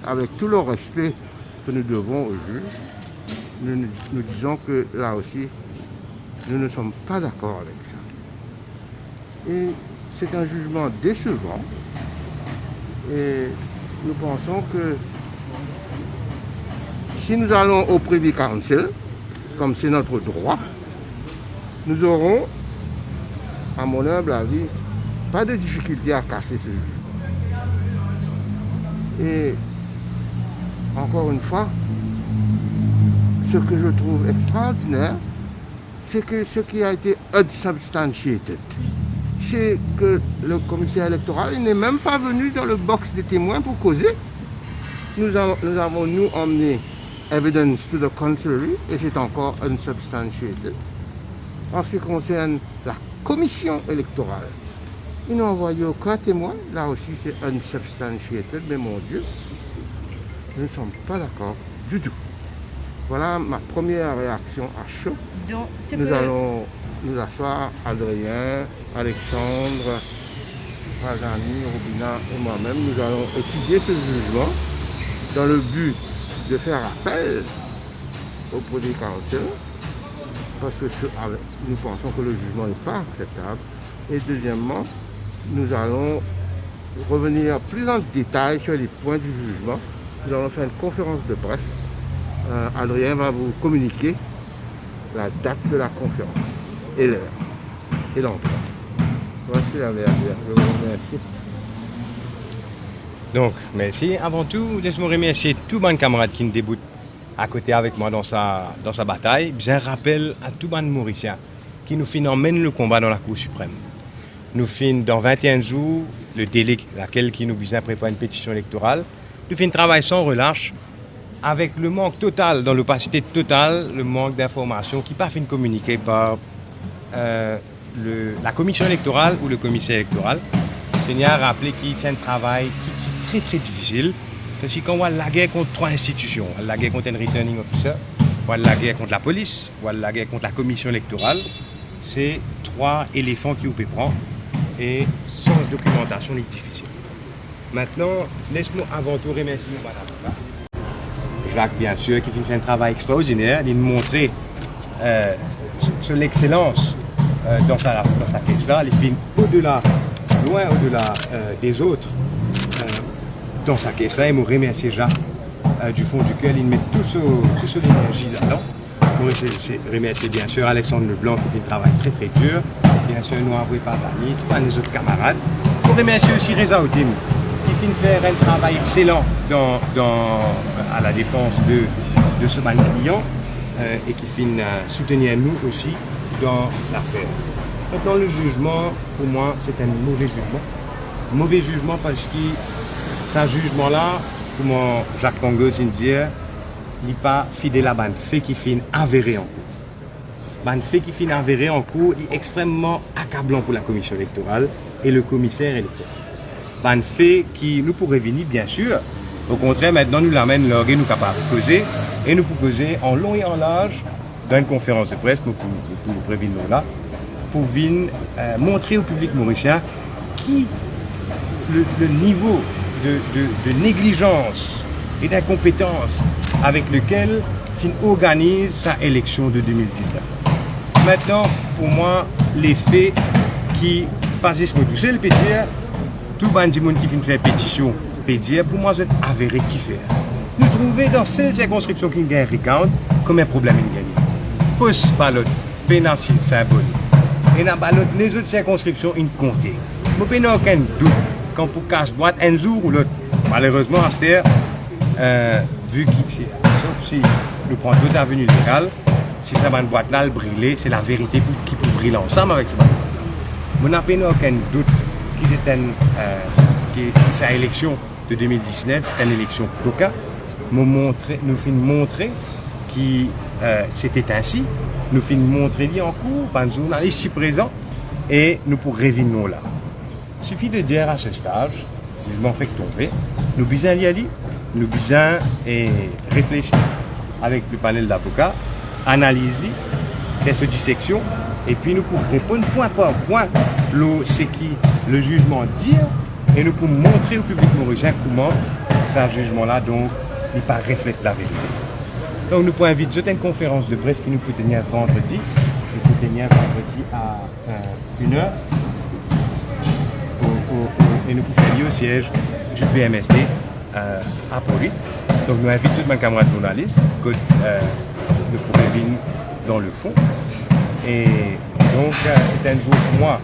avec tout le respect que nous devons aux juges, nous disons que là aussi, nous ne sommes pas d'accord avec ça. Et c'est un jugement décevant. Et nous pensons que si nous allons au Privy Council, comme c'est notre droit, nous aurons, à mon humble avis, pas de difficulté à casser ce jugement. Et encore une fois, ce que je trouve extraordinaire, c'est que ce qui a été unsubstantiated, c'est que le commissaire électoral n'est même pas venu dans le box des témoins pour causer. Nous avons emmené evidence to the contrary et c'est encore unsubstantiated. En ce qui concerne la commission électorale, ils n'ont envoyé aucun témoin. Là aussi, c'est unsubstantiated, mais mon Dieu, nous ne sommes pas d'accord du tout. Voilà ma première réaction à chaud. Donc, nous allons nous asseoir, Adrien, Alexandre, Rajani, Robina et moi-même, nous allons étudier ce jugement dans le but de faire appel au Privy Council, parce que nous pensons que le jugement n'est pas acceptable. Et deuxièmement, nous allons revenir plus en détail sur les points du jugement. Nous allons faire une conférence de presse. Adrien va vous communiquer la date de la conférence et l'heure et l'endroit. Voici la mère. Je vous remercie. Donc, merci. Avant tout, laisse-moi remercier tous mes camarades qui nous débutent à côté avec moi dans sa bataille. Bien rappel à tous les Mauriciens qui nous emmènent le combat dans la Cour suprême. Nous finissons dans 21 jours le délai laquelle qui nous besoin préparer une pétition électorale. Nous finissons travail sans relâche avec le manque total, dans l'opacité totale, le manque d'informations qui pas fin communiquer par la commission électorale ou le commissaire électoral. Je tiens à rappeler qu'il tient un travail qui est très très difficile parce que quand on a la guerre contre trois institutions, on a la guerre contre un returning officer, on a la guerre contre la police, on a la guerre contre la commission électorale, c'est trois éléphants qui vous prendre et sans documentation c'est difficile. Maintenant, laisse-moi avant tout remercier madame Jacques, bien sûr, qui fait un travail extraordinaire, il nous montrer sur l'excellence dans sa caisse-là, il fait au-delà, loin au-delà des autres dans sa caisse-là, et nous remercier Jacques du fond du cœur, il met tout son énergie là-dedans. Nous remercier bien sûr Alexandre Leblanc qui fait un travail très très dur, bien sûr nous avons pas amis, tous les autres camarades. Nous remercier aussi Reza Oudim, qui finit faire un travail excellent à la défense de ce ban client et qui finit soutenir nous aussi dans l'affaire. Maintenant, le jugement, pour moi, c'est un mauvais jugement. Mauvais jugement parce que ce jugement-là, comme Jacques Congo dit, il n'est pas fidèle à ban fait qui finit avéré en cours. Ban fait qui finit avéré en cours est extrêmement accablant pour la commission électorale et le commissaire électoral. Un fait qui nous pourrait venir, bien sûr. Au contraire, maintenant, nous l'amène là, nous capables de causer, et nous pouvons causer en long et en large dans une conférence de presse, pour nous prévenir là, pour venir montrer au public mauricien qui le niveau de négligence et d'incompétence avec lequel FIN organise sa élection de 2019. Maintenant, pour moi, les faits qui passent ce tout seul, peut dire, tout le monde qui vient faire pétition, peut dire, pour moi, c'est avéré qui fait. Nous trouvons dans ces circonscriptions qui gagnent recount comme un problème à gagner. Fausse balotte, pénalty symbolique. Et dans les autres circonscriptions, ils comptent. Je n'ai aucun doute quand pour casse-boîte, un jour ou l'autre. Malheureusement, à cette heure, vu qu'il sauf si nous prenons toute avenue légale, si ça va une boîte là, brûler, c'est la vérité qui peut brûler ensemble avec ça. Je n'ai aucun doute que sa élection de 2019, c'est une élection coca. Nous finissons montrer que c'était ainsi. Nous finissons montrer en cours par un journaliste ici présent et nous pourrons revenir là. Il suffit de dire à ce stage, si je m'en fais tomber, nous besoin d'y aller, nous besoin réfléchir avec le panel d'avocats, analyse-les, faire ce dissection, et puis nous pourrons répondre point par point ce qui le jugement dit, et nous pouvons montrer au public mauricien comment ça jugement-là, donc, il pas reflète la vérité. Donc, nous pouvons inviter une conférence de presse qui nous peut tenir vendredi. Nous peut tenir vendredi à 1h. Et nous pouvons faire au siège du PMST à Paris. Donc, nous invitons tous mes camarades journalistes que nous pourrons venir dans le fond. Et donc, c'est un jour pour moi.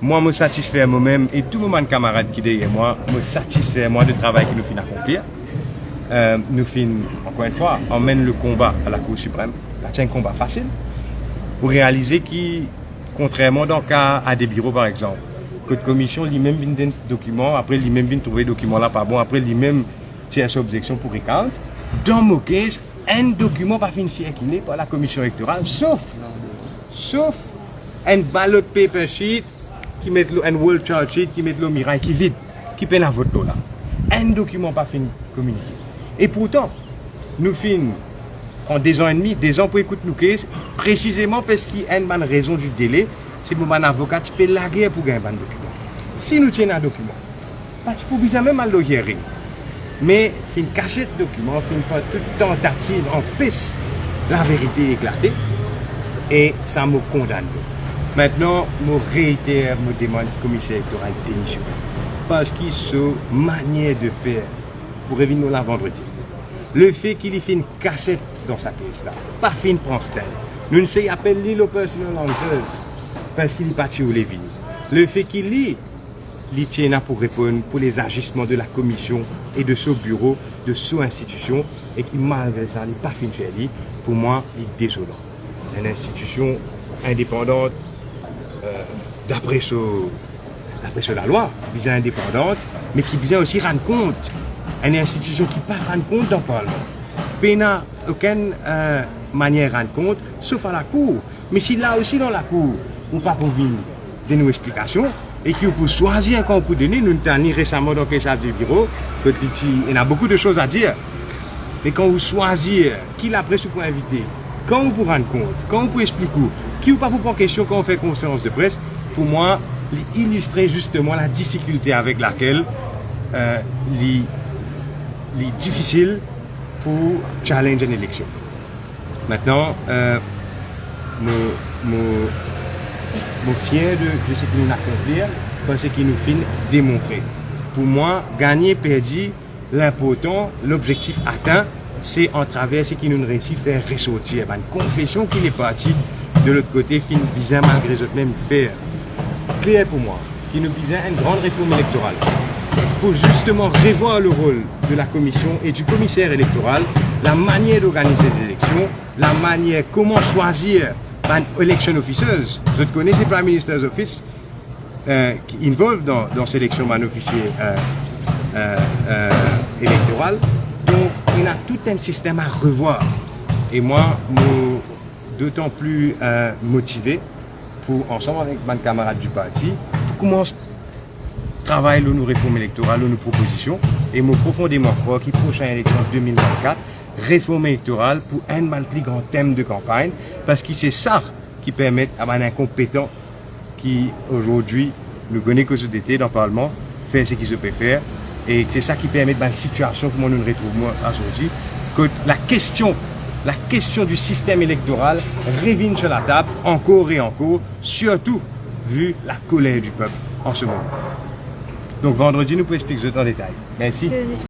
Moi, me satisfait moi-même et tous mes camarades qui derrière moi, me satisfait moi du travail que nous finissons accomplir. Nous finissons, encore une fois, emmène le combat à la Cour suprême. C'est un combat facile pour réaliser qui, contrairement dans le cas à des bureaux par exemple, que la commission lui-même vient d'un document, après lui-même vient trouver le document là pas bon, après lui-même tient sa objection pour récalme. Dans mon cas, un document pas fini circulé par la commission électorale, sauf un ballot paper sheet qui met un world chart sheet qui met le mirail qui vide, qui peine à vote là. Un document pas fini communiqué. Et pourtant, nous finissons en 2 ans et demi, 2 ans pour écouter nos cases, précisément parce qu'il y a une raison du délai, c'est pour un avocat qui peut la guerre pour gagner un document. Si nous tenons un document, parce que pour bien même mal le hearing, mais une cachette de document, pas toute tentative en piste, la vérité éclatée, et ça me condamne. Maintenant, je réitère, je demande au commissaire électoral de démissionner. Parce qu'il se manière de faire pour revenir là vendredi. Le fait qu'il ait fait une cassette dans sa caisse là, pas fait une prend-style. Nous ne savons pas l'île au personal answers parce qu'il est parti au Lévin. Le fait qu'il lit, il tient là pour répondre pour les agissements de la commission et de ce bureau, de cette institution, et qui malgré ça, il n'est pas fait de faire lire. Pour moi, il est désolant. Une institution indépendante, d'après la loi, bien indépendante, mais qui vient aussi rendre compte. Une institution qui ne peut pas rendre compte dans le Parlement. Il n'y a aucune manière de rendre compte, sauf à la Cour. Mais si là aussi dans la Cour, on ne peut pas donner nos explications, et qu'on peut choisir quand on peut donner, nous avons récemment dans le cadre du bureau, il y a beaucoup de choses à dire. Mais quand vous choisissez qui la presse pour inviter, quand on peut rendre compte, quand on peut expliquer, qui ou pas pour prendre question quand on fait conférence de presse, pour moi, il illustrait justement la difficulté avec laquelle il est difficile pour challenger une élection. Maintenant, je suis fier de ce que nous accomplir, parce qu'il nous fait démontrer. Pour moi, gagner, perdre, l'important, l'objectif atteint, c'est en travers ce qui nous réussit à faire ressortir. Une confession qui est partie de l'autre côté, qui nous vise malgré tout même faire clair pour moi, qui nous vise une grande réforme électorale pour justement revoir le rôle de la commission et du commissaire électoral, la manière d'organiser les élections, la manière comment choisir une election officeuse. Vous connaissez le Prime Minister's Office qui involve dans cette élection d'un officier électoral. Donc, il y a tout un système à revoir. Et moi, d'autant plus motivé pour, ensemble avec mes camarades du parti, pour commencer à travailler sur nos réformes électorales, nos propositions. Et moi, profondément crois qu'il prochaine élection 2024, réforme électorale pour un plus grand thème de campagne, parce que c'est ça qui permet à un incompétent qui, aujourd'hui, nous connaît que ce été dans le Parlement, faire ce qu'il se peut faire. Et c'est ça qui permet dans la situation que nous nous retrouvons aujourd'hui, que la question du système électoral revient sur la table encore et encore, surtout vu la colère du peuple en ce moment. Donc vendredi, nous pouvons expliquer ça en détail. Merci.